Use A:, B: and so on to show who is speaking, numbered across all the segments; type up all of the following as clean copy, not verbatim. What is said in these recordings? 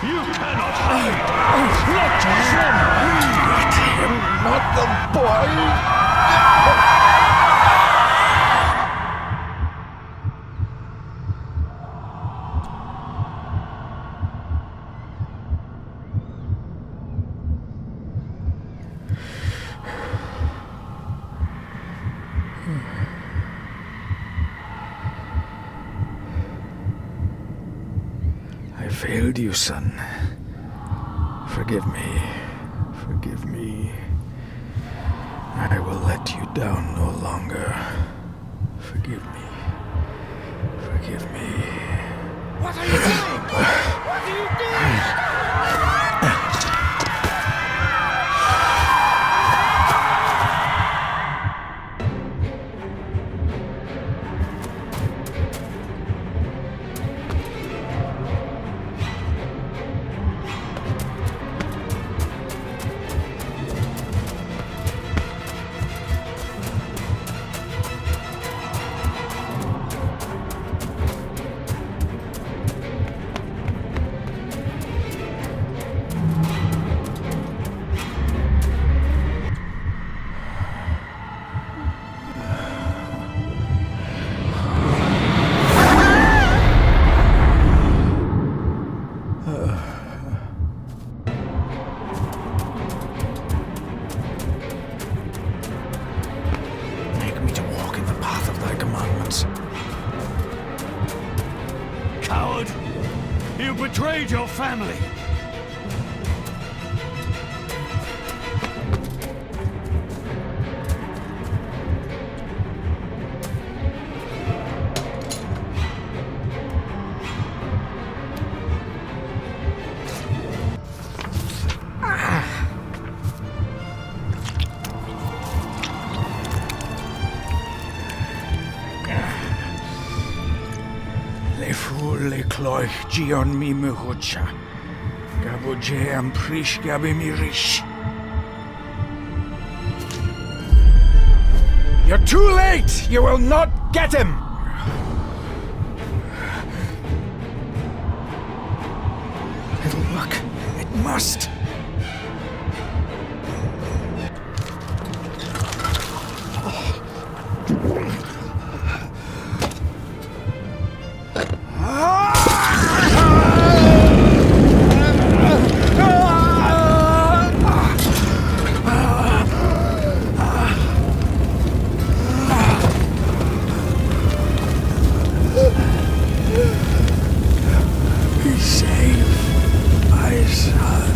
A: You cannot hide! Not from me!
B: Not the boy! I failed you, son. Forgive me. Forgive me. I will let you down no longer. Forgive me. Forgive me.
A: What are you doing? What are you doing?
B: Make me to walk in the path of thy commandments.
A: Coward! You betrayed your family!
B: Le fur le cloich gion mi muhucha. Gaboje am prish gabe mi rish. You're too late! You will not get him! It'll work. It must. Be safe, my son.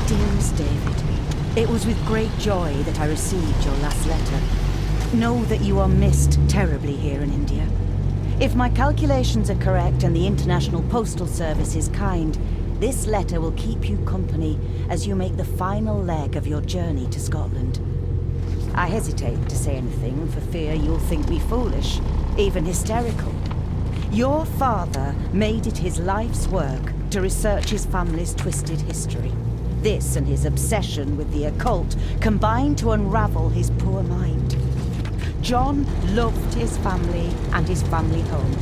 C: Dearest David, it was with great joy that I received your last letter. Know that you are missed terribly here in India. If my calculations are correct and the International Postal Service is kind, this letter will keep you company as you make the final leg of your journey to Scotland. I hesitate to say anything for fear you'll think me foolish, even hysterical. Your father made it his life's work to research his family's twisted history. This and his obsession with the occult combined to unravel his poor mind. John loved his family and his family home,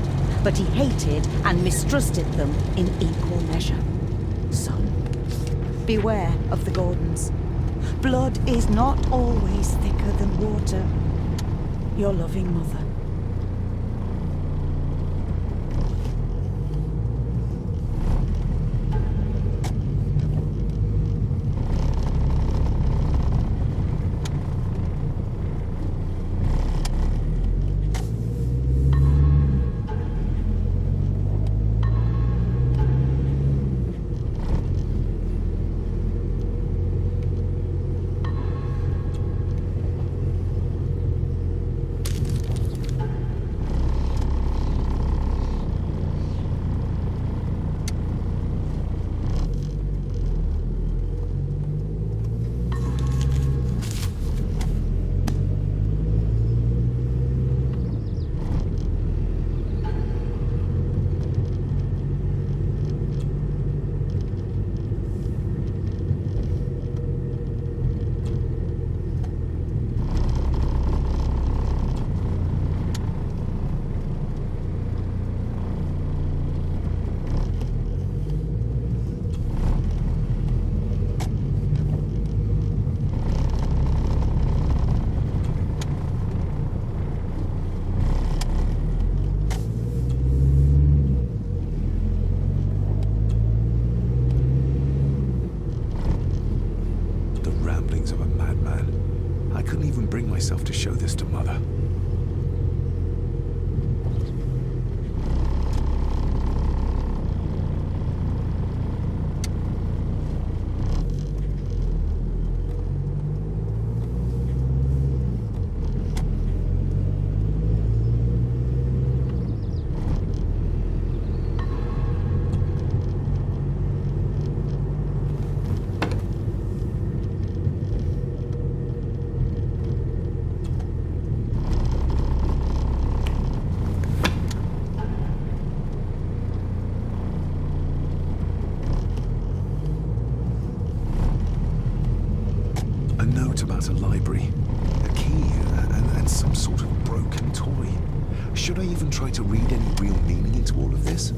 C: but he hated and mistrusted them in equal measure. Son, beware of the Gordons. Blood is not always thicker than water. Your loving mother.
D: ramblings of a madman. I couldn't even bring myself to show this to Mother. A note about a library, a key, and some sort of broken toy. Should I even try to read any real meaning into all of this?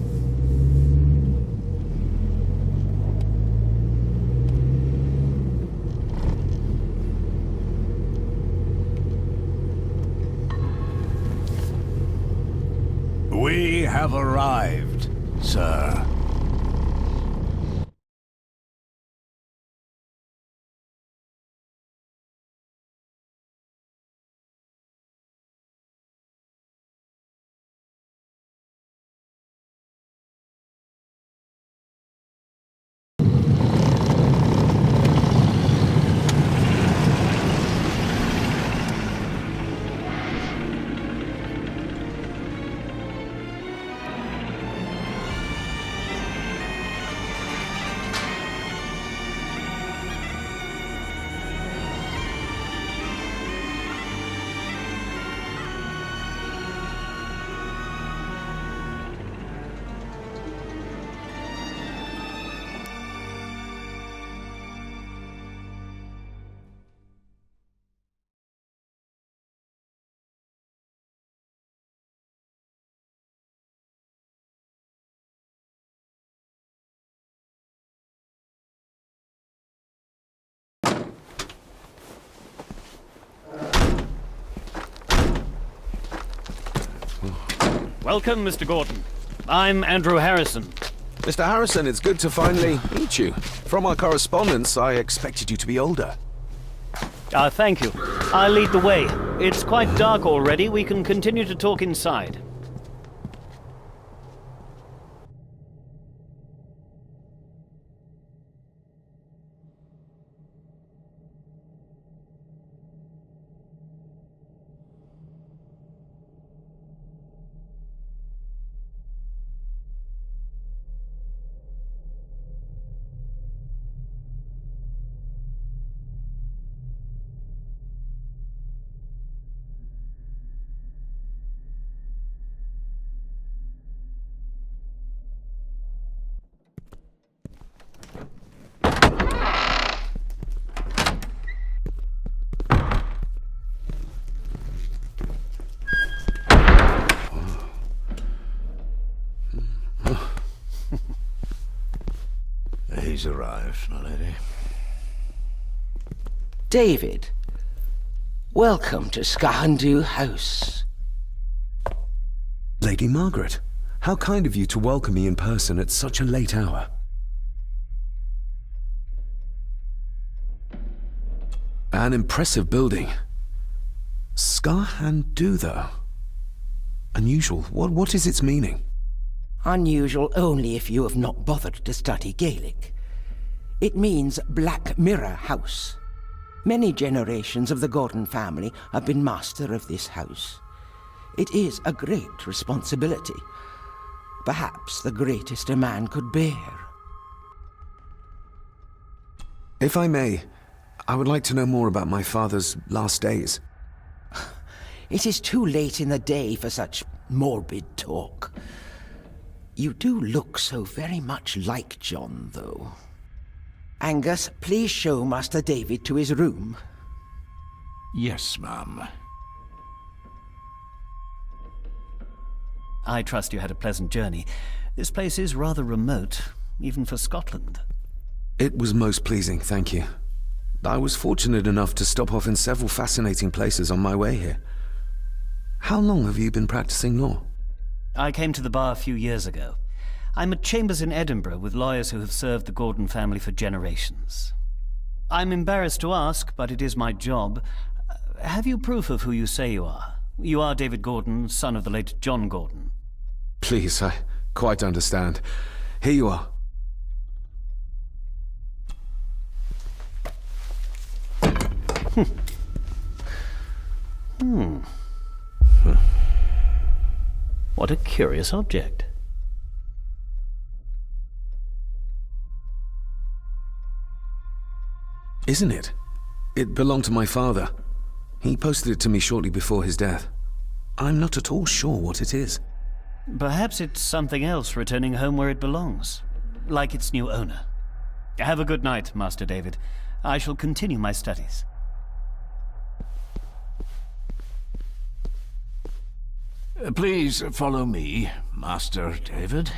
A: We have arrived, sir.
E: Welcome, Mr. Gordon. I'm Andrew Harrison.
D: Mr. Harrison, it's good to finally meet you. From our correspondence, I expected you to be older.
E: Thank you. I'll lead the way. It's quite dark already. We can continue to talk inside.
A: He's arrived, my lady.
F: David, welcome to Skahandu House.
D: Lady Margaret, how kind of you to welcome me in person at such a late hour. An impressive building. Skahandu, though. Unusual. What is its meaning?
F: Unusual only if you have not bothered to study Gaelic. It means Black Mirror House. Many generations of the Gordon family have been master of this house. It is a great responsibility. Perhaps the greatest a man could bear.
D: If I may, I would like to know more about my father's last days.
F: It is too late in the day for such morbid talk. You do look so very much like John, though. Angus, please show Master David to his room.
A: Yes, ma'am.
E: I trust you had a pleasant journey. This place is rather remote, even for Scotland.
D: It was most pleasing, thank you. I was fortunate enough to stop off in several fascinating places on my way here. How long have you been practicing law?
E: I came to the bar a few years ago. I'm at chambers in Edinburgh with lawyers who have served the Gordon family for generations. I'm embarrassed to ask, but it is my job. Have you proof of who you say you are? You are David Gordon, son of the late John Gordon.
D: Please, I quite understand. Here you are.
E: What a curious object.
D: Isn't it? It belonged to my father. He posted it to me shortly before his death. I'm not at all sure what it is.
E: Perhaps it's something else returning home where it belongs, like its new owner. Have a good night, Master David. I shall continue my studies.
A: Please follow me, Master David.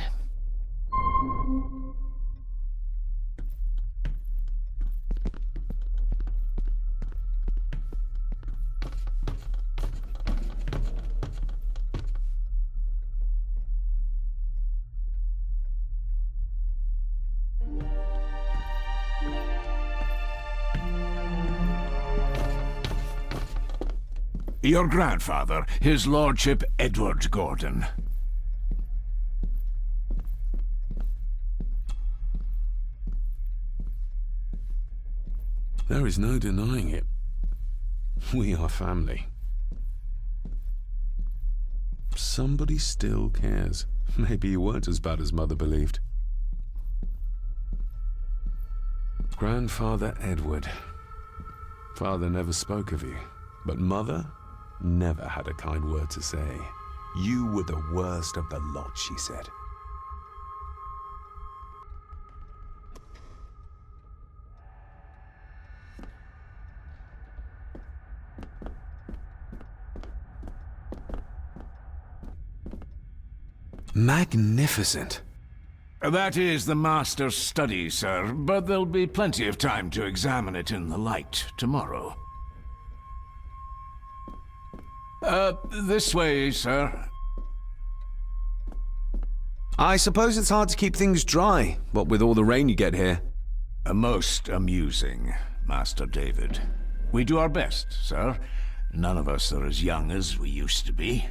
A: Your grandfather, his lordship Edward Gordon.
D: There is no denying it. We are family. Somebody still cares. Maybe you weren't as bad as Mother believed. Grandfather Edward. Father never spoke of you, but Mother never had a kind word to say. You were the worst of the lot, she said. Magnificent.
A: That is the master's study, sir, but there'll be plenty of time to examine it in the light tomorrow. This way, sir.
D: I suppose it's hard to keep things dry, what with all the rain you get here.
A: Most amusing, Master David. We do our best, sir. None of us are as young as we used to be.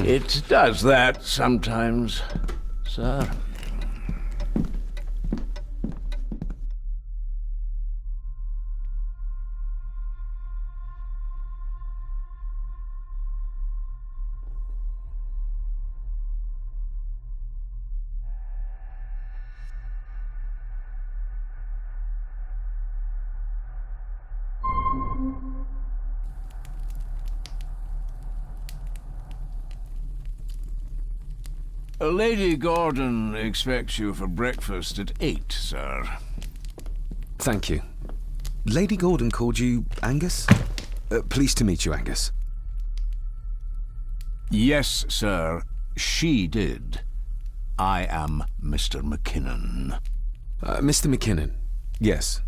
A: It does that sometimes, sir. Lady Gordon expects you for breakfast at 8, sir.
D: Thank you. Lady Gordon called you Angus? Pleased to meet you, Angus.
A: Yes, sir. She did. I am Mr. McKinnon.
D: Mr. McKinnon. Yes.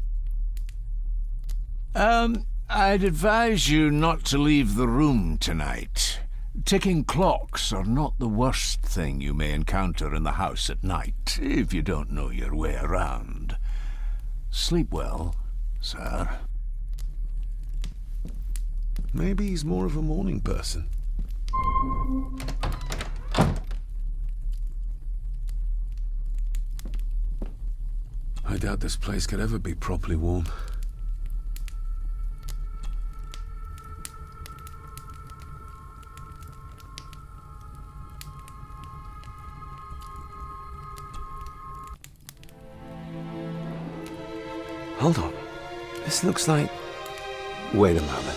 A: I'd advise you not to leave the room tonight. Ticking clocks are not the worst thing you may encounter in the house at night, if you don't know your way around. Sleep well, sir.
D: Maybe he's more of a morning person. I doubt this place could ever be properly warm. Hold on. This looks like... Wait a moment.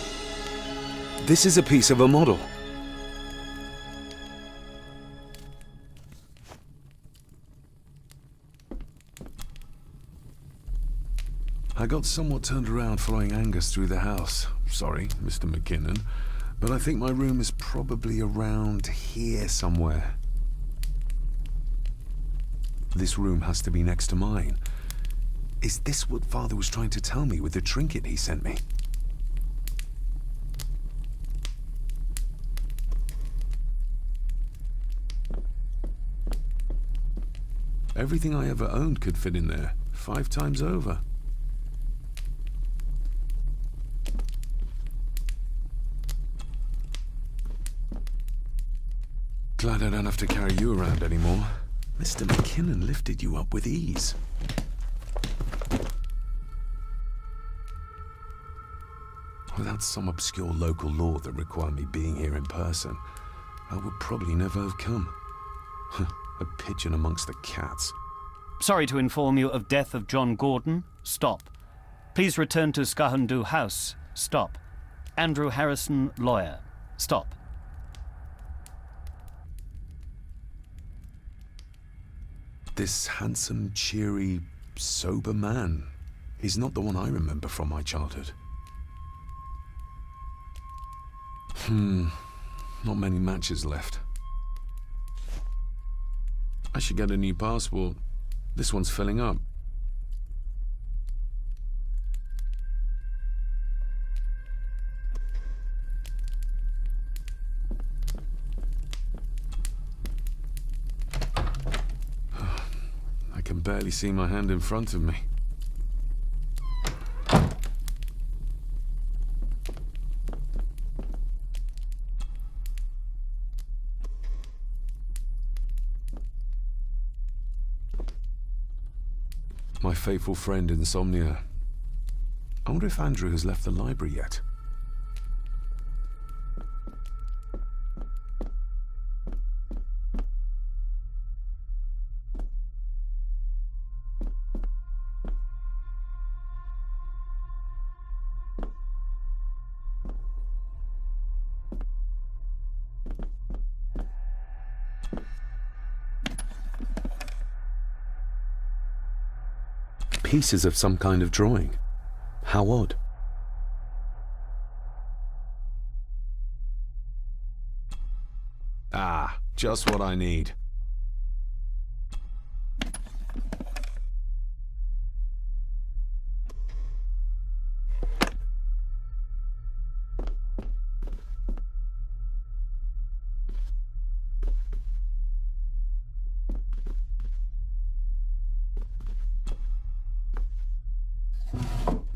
D: This is a piece of a model. I got somewhat turned around following Angus through the house. sorry, Mr. McKinnon, but I think my room is probably around here somewhere. This room has to be next to mine. Is this what Father was trying to tell me with the trinket he sent me? Everything I ever owned could fit in there, 5 times over. Glad I don't have to carry you around anymore. Mr. McKinnon lifted you up with ease. Without some obscure local law that required me being here in person, I would probably never have come. A pigeon amongst the cats.
E: Sorry to inform you of death of John Gordon. Stop. Please return to Skahandu House. Stop. Andrew Harrison, lawyer. Stop.
D: This handsome, cheery, sober man is not the one I remember from my childhood. Not many matches left. I should get a new passport. This one's filling up. I can barely see my hand in front of me. My faithful friend Insomnia. I wonder if Andrew has left the library yet. Pieces of some kind of drawing. How odd. Ah, just what I need.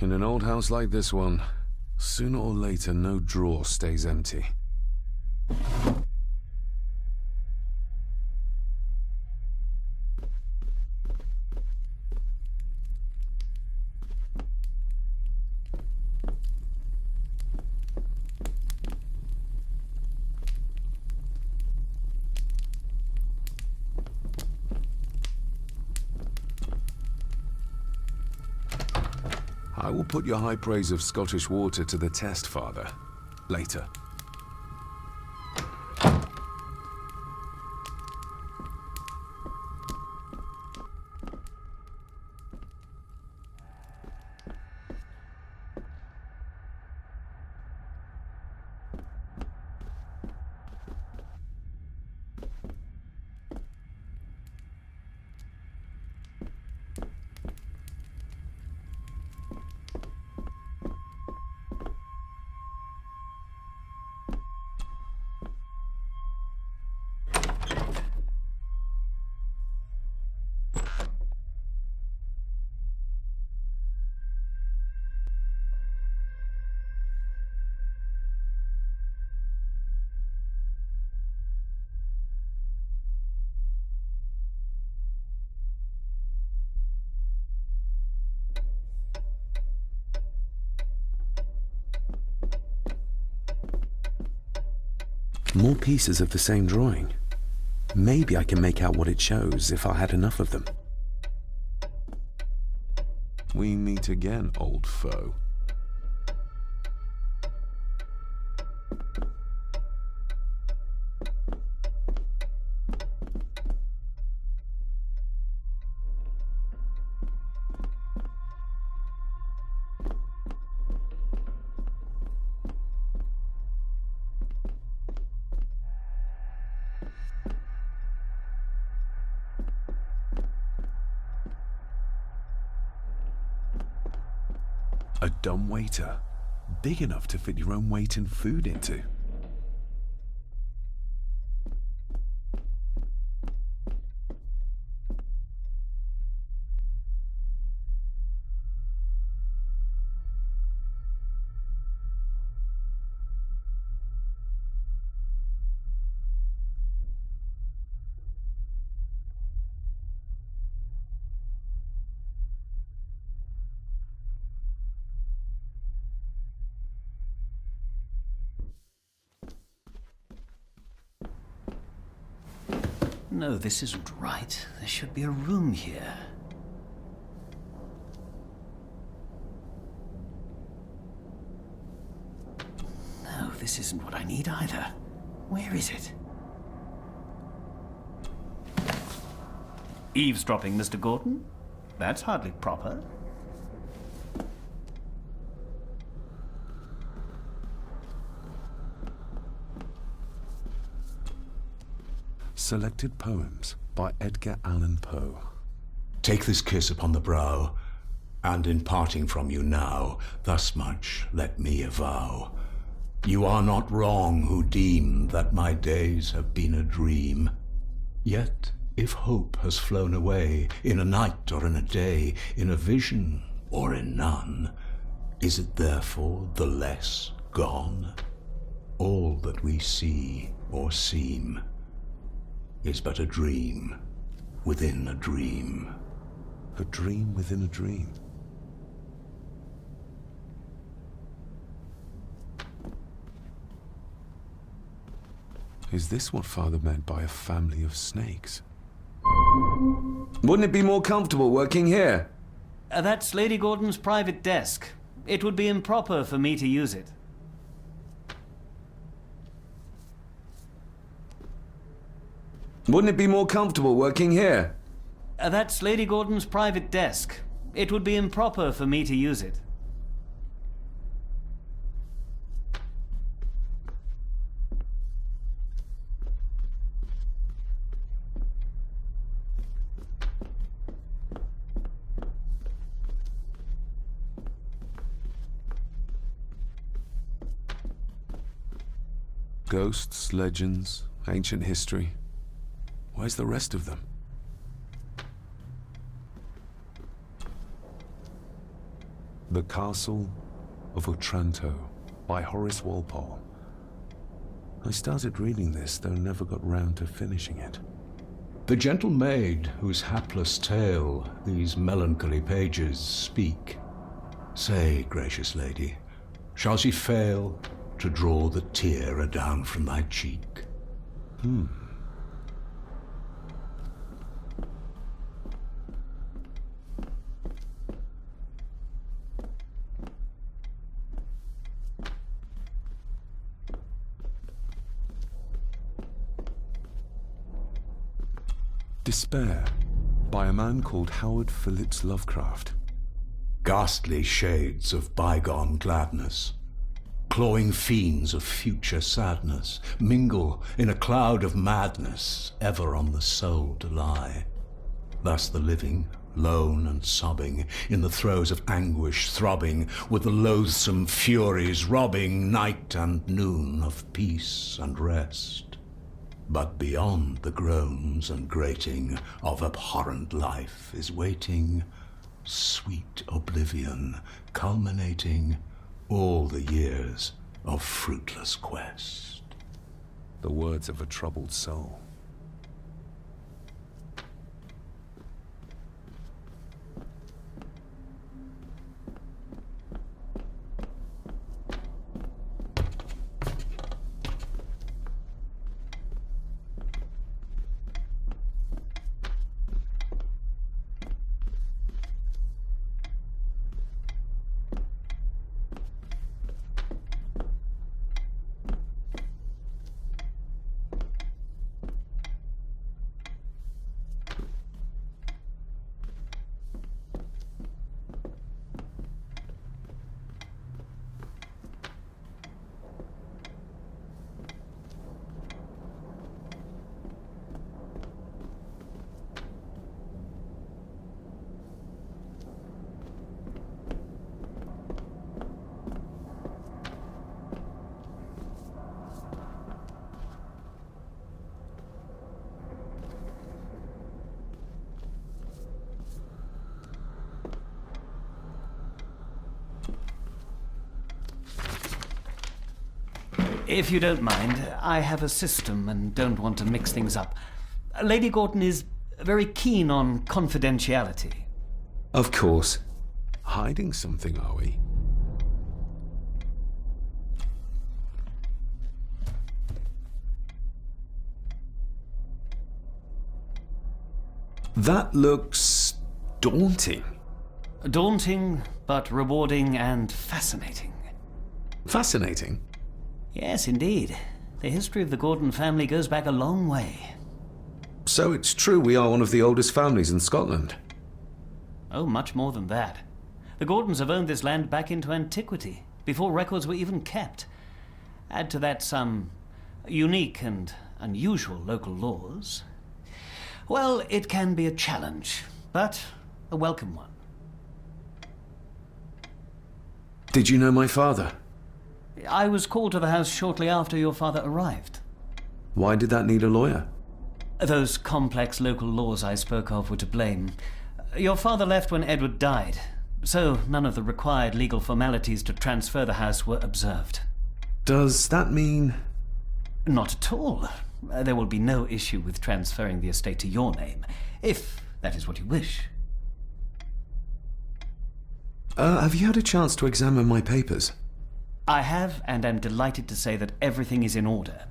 D: In an old house like this one, sooner or later no drawer stays empty. I will put your high praise of Scottish water to the test, Father. Later. More pieces of the same drawing. Maybe I can make out what it shows if I had enough of them. We meet again, old foe. A dumbwaiter, big enough to fit your own weight in food into.
E: No, this isn't right. There should be a room here. No, this isn't what I need either. Where is it? Eavesdropping, Mr. Gordon? That's hardly proper.
D: Selected poems by Edgar Allan Poe.
A: Take this kiss upon the brow, and in parting from you now, thus much let me avow. You are not wrong who deem that my days have been a dream. Yet, if hope has flown away, in a night or in a day, in a vision or in none, is it therefore the less gone? All that we see or seem is but a dream within a dream.
D: A dream within a dream. Is this what Father meant by a family of snakes?
G: Wouldn't it be more comfortable working here?
E: That's Lady Gordon's private desk. It would be improper for me to use it.
G: Wouldn't it be more comfortable working here?
E: That's Lady Gordon's private desk. It would be improper for me to use it.
D: Ghosts, legends, ancient history. Where's the rest of them? The Castle of Otranto by Horace Walpole. I started reading this, though never got round to finishing it.
A: The gentle maid whose hapless tale these melancholy pages speak. Say, gracious lady, shall she fail to draw the tear adown from thy cheek?
D: Despair by a man called Howard Phillips Lovecraft.
A: Ghastly shades of bygone gladness, clawing fiends of future sadness, mingle in a cloud of madness, ever on the soul to lie. Thus the living, lone and sobbing, in the throes of anguish throbbing, with the loathsome furies robbing night and noon of peace and rest. But beyond the groans and grating of abhorrent life is waiting sweet oblivion, culminating all the years of fruitless quest.
D: The words of a troubled soul.
E: If you don't mind, I have a system and don't want to mix things up. Lady Gordon is very keen on confidentiality.
G: Of course.
D: Hiding something, are we?
G: That looks daunting.
E: Daunting, but rewarding and fascinating.
G: Fascinating?
E: Yes, indeed. The history of the Gordon family goes back a long way.
G: So it's true we are one of the oldest families in Scotland.
E: Oh, much more than that. The Gordons have owned this land back into antiquity, before records were even kept. Add to that some unique and unusual local laws. Well, it can be a challenge, but a welcome one.
G: Did you know my father?
E: I was called to the house shortly after your father arrived.
G: Why did that need a lawyer?
E: Those complex local laws I spoke of were to blame. Your father left when Edward died, so none of the required legal formalities to transfer the house were observed.
G: Does that mean...
E: Not at all. There will be no issue with transferring the estate to your name, if that is what you wish.
G: Have you had a chance to examine my papers?
E: I have, and am delighted to say that everything is in order.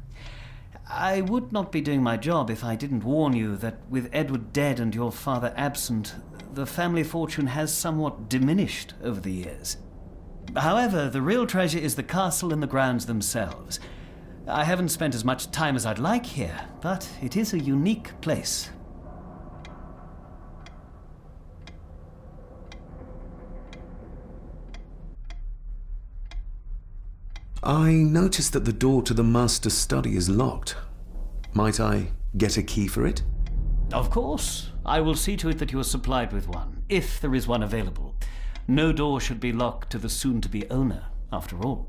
E: I would not be doing my job if I didn't warn you that with Edward dead and your father absent, the family fortune has somewhat diminished over the years. However, the real treasure is the castle and the grounds themselves. I haven't spent as much time as I'd like here, but it is a unique place.
G: I noticed that the door to the master's study is locked. Might I get a key for it?
E: Of course. I will see to it that you are supplied with one, if there is one available. No door should be locked to the soon-to-be owner, after all.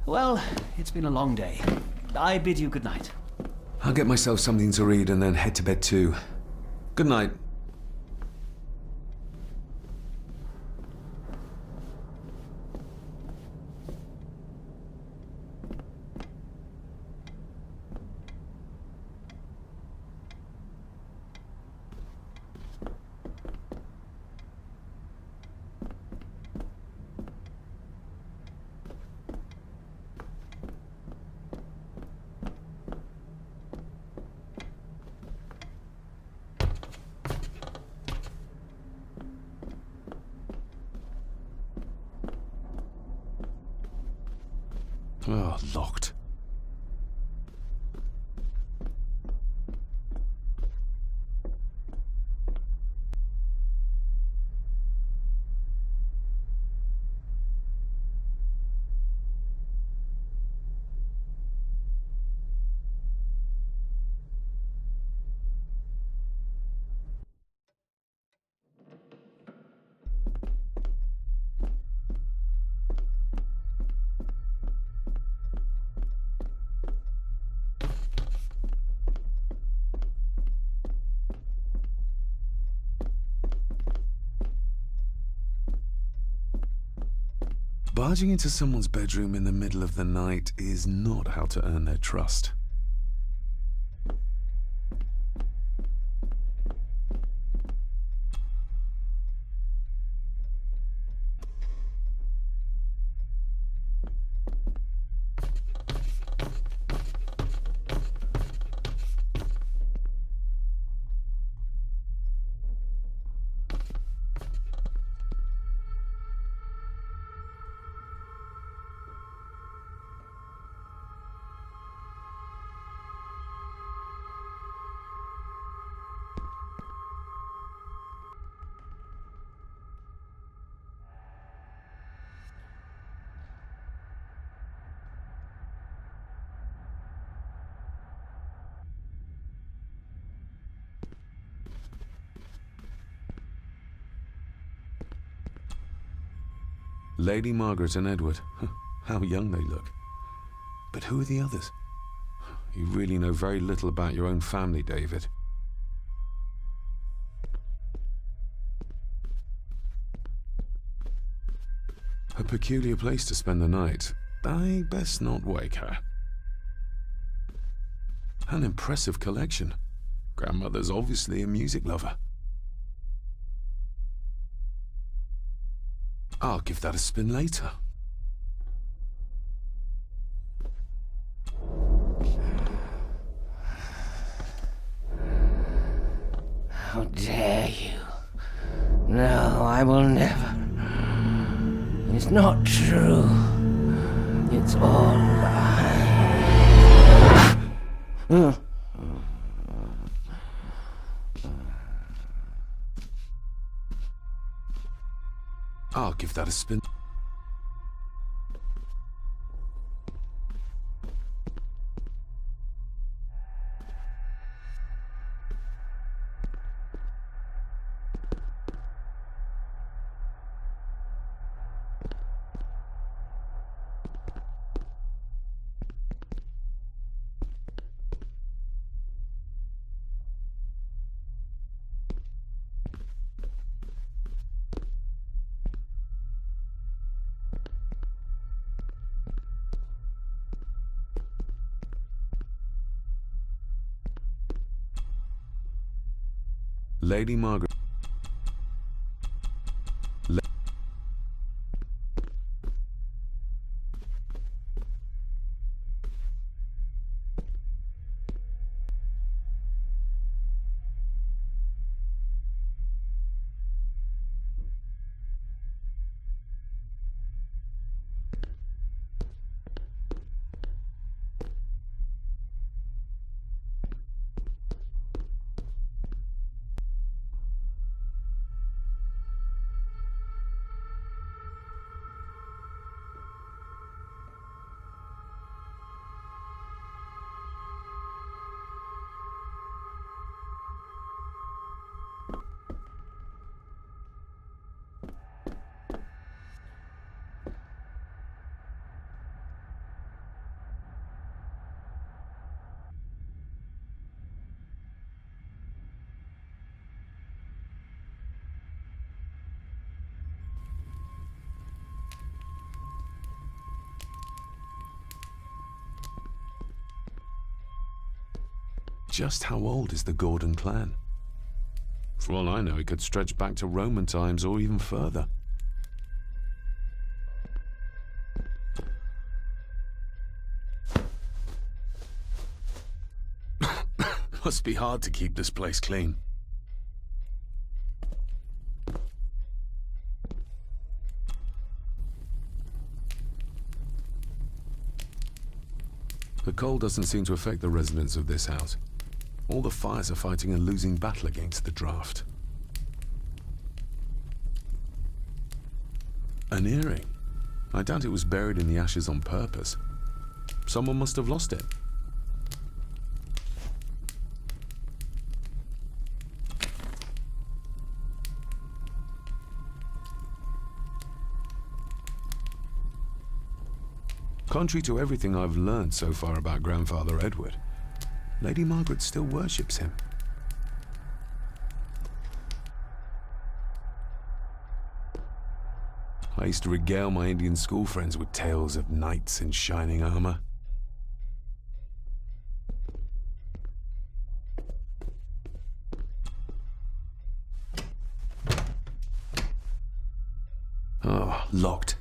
E: Well, it's been a long day. I bid you good night.
G: I'll get myself something to read and then head to bed too. Good night.
D: Oh, locked. Barging into someone's bedroom in the middle of the night is not how to earn their trust. Lady Margaret and Edward. How young they look. But who are the others? You really know very little about your own family, David. A peculiar place to spend the night. I best not wake her.
G: An impressive collection. Grandmother's obviously a music lover. I'll give that a spin later.
F: How dare you? No, I will never. It's not true. It's all lies.
G: I'll give that a spin. Lady Margaret. Just how old is the Gordon clan? For all I know, it could stretch back to Roman times or even further. Must be hard to keep this place clean. The cold doesn't seem to affect the residents of this house. All the fires are fighting a losing battle against the draft. An earring. I doubt it was buried in the ashes on purpose. Someone must have lost it. Contrary to everything I've learned so far about Grandfather Edward, Lady Margaret still worships him. I used to regale my Indian school friends with tales of knights in shining armor. Oh, locked.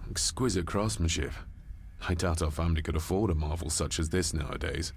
G: Exquisite craftsmanship. I doubt our family could afford a marvel such as this nowadays.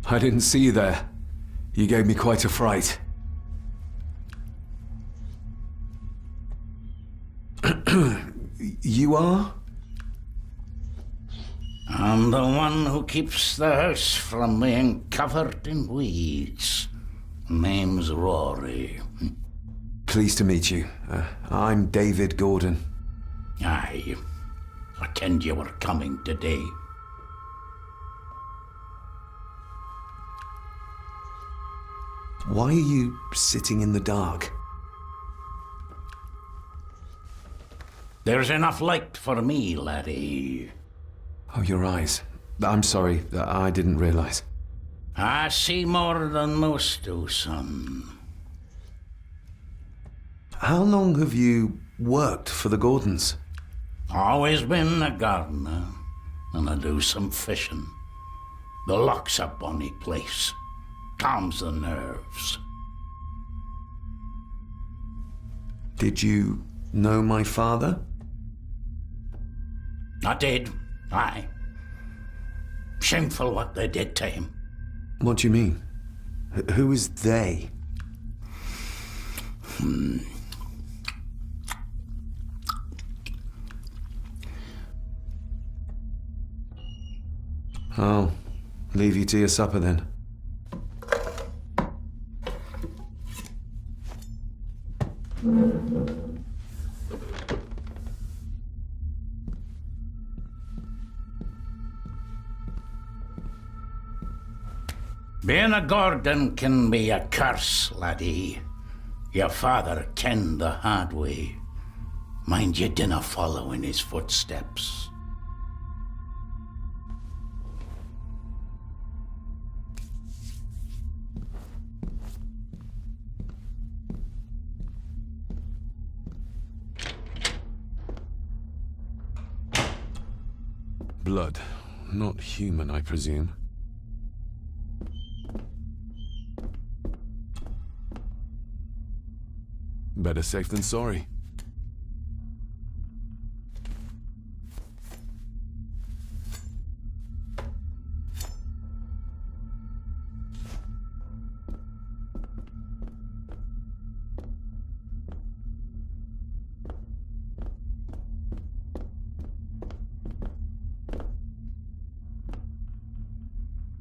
D: I didn't see you there. You gave me quite a fright. You are?
H: I'm the one who keeps the house from being covered in weeds. Name's Rory.
D: Pleased to meet you. I'm David Gordon.
H: Aye. I kenned you were coming today.
D: Why are you sitting in the dark?
H: There's enough light for me, laddie.
D: Oh, your eyes. I'm sorry, I didn't realize.
H: I see more than most do, son.
D: How long have you worked for the Gordons?
H: Always been a gardener, and I do some fishing. The loch's a bonny place. Calms the nerves.
D: Did you know my father?
H: I did, aye. Shameful what they did to him.
D: What do you mean? Who is they? I'll leave you to your supper then.
H: Being a Gordon can be a curse, laddie. Your father kenned the hard way. Mind you dinna follow in his footsteps.
G: Blood. Not human, I presume. Better safe than sorry.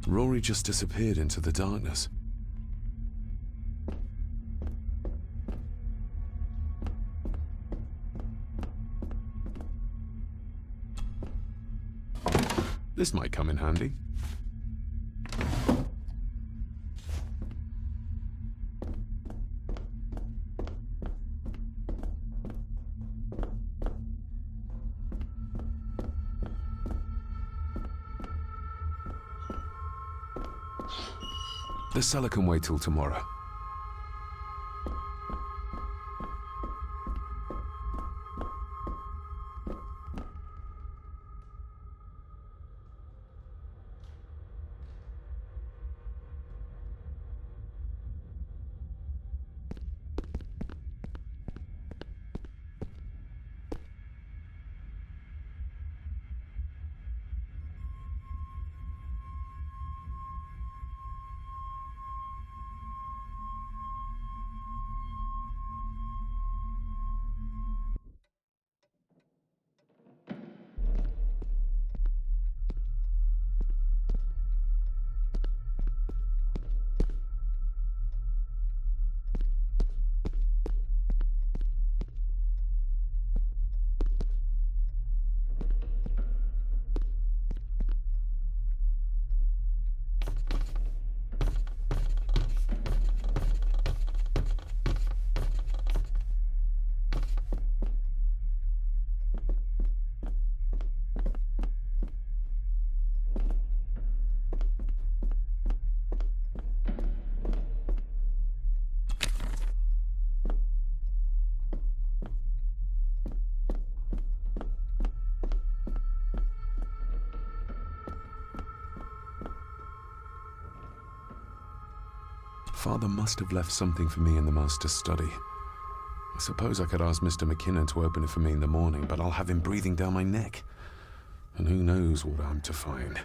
G: Rory just disappeared into the darkness. This might come in handy. The cellar can wait till tomorrow. Father must have left something for me in the master's study. I suppose I could ask Mr. McKinnon to open it for me in the morning, but I'll have him breathing down my neck. And who knows what I'm to find.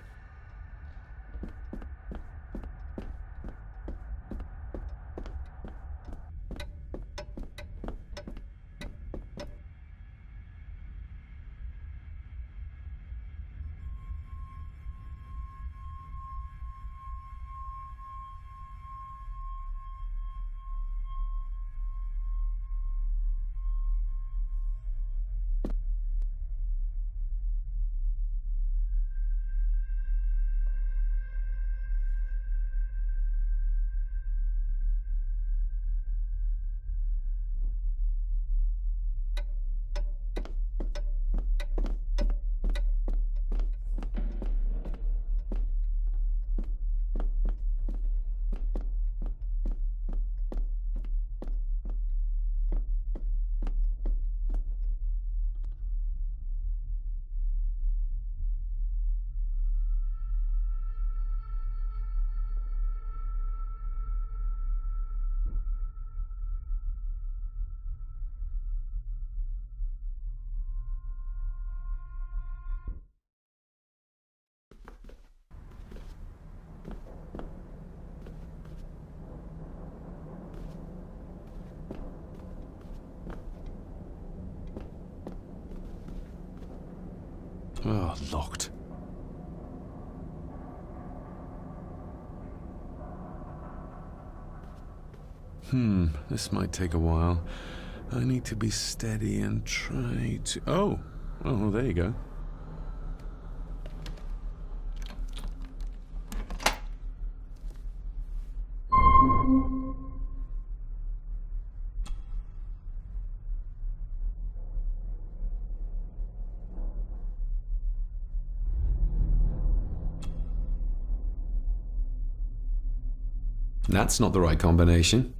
G: Oh, locked. This might take a while. I need to be steady and try to... Oh, there you go. That's not the right combination.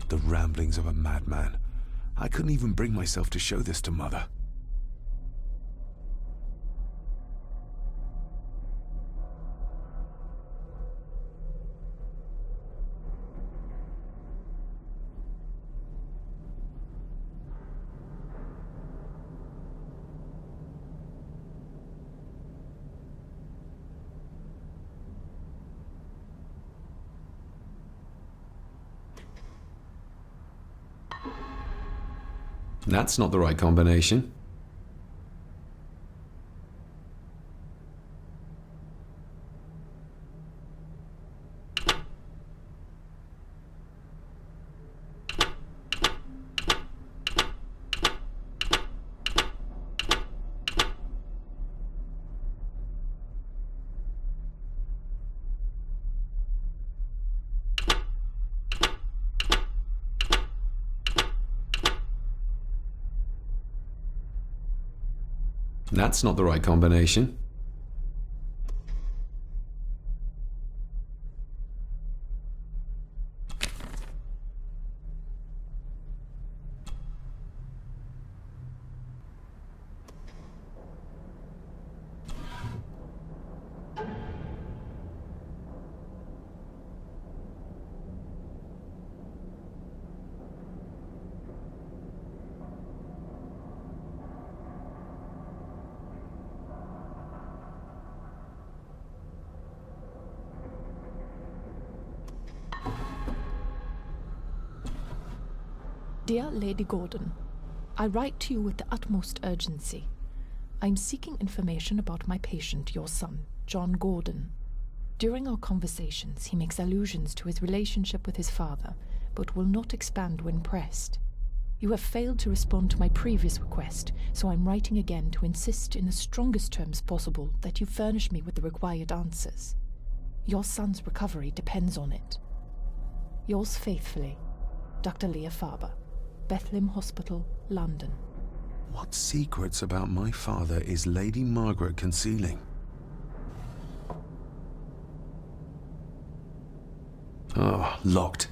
D: The ramblings of a madman. I couldn't even bring myself to show this to Mother.
G: That's not the right combination. That's not the right combination.
I: Dear Lady Gordon, I write to you with the utmost urgency. I am seeking information about my patient, your son, John Gordon. During our conversations, he makes allusions to his relationship with his father, but will not expand when pressed. You have failed to respond to my previous request, so I'm writing again to insist in the strongest terms possible that you furnish me with the required answers. Your son's recovery depends on it. Yours faithfully, Dr. Leah Farber, Bethlehem Hospital, London.
D: What secrets about my father is Lady Margaret concealing? Oh, locked.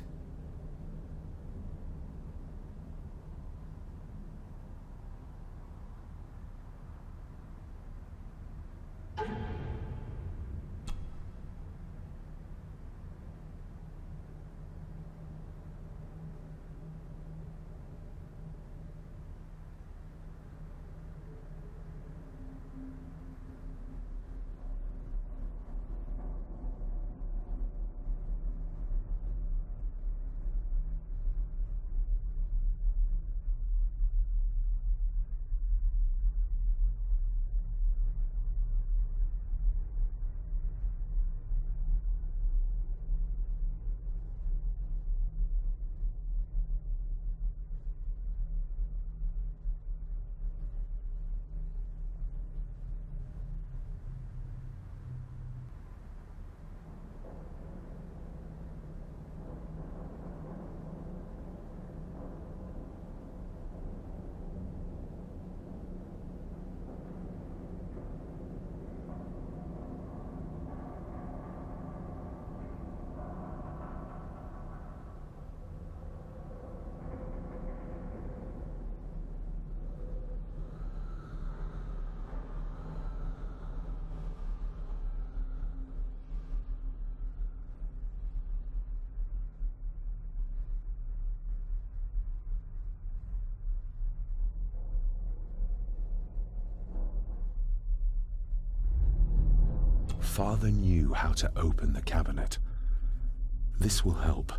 D: Father knew how to open the cabinet. This will help.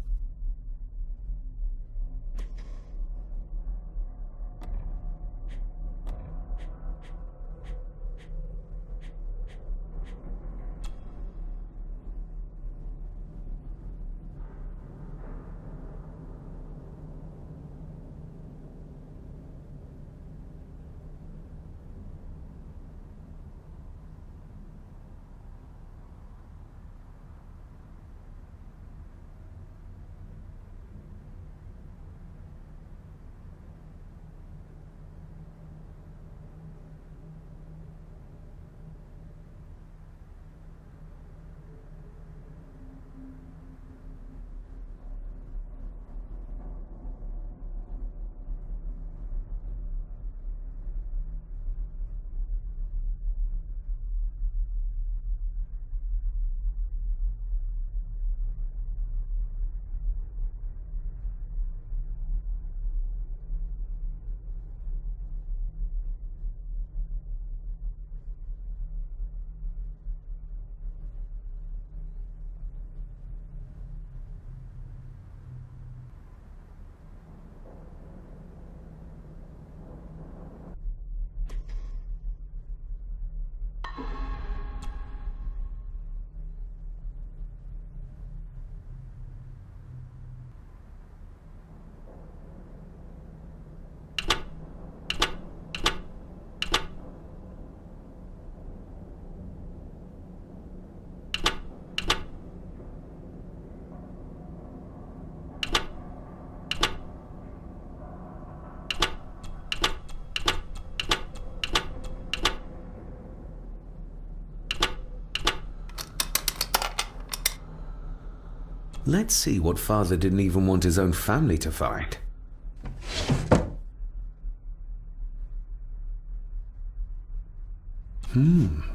G: Let's see what Father didn't even want his own family to find.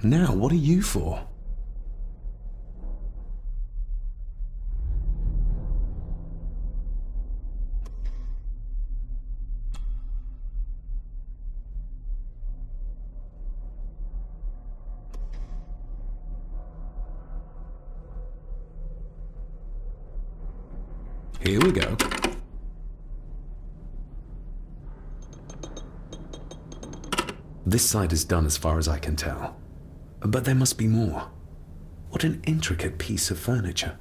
G: Now what are you for? Here we go. This side is done as far as I can tell. But there must be more. What an intricate piece of furniture.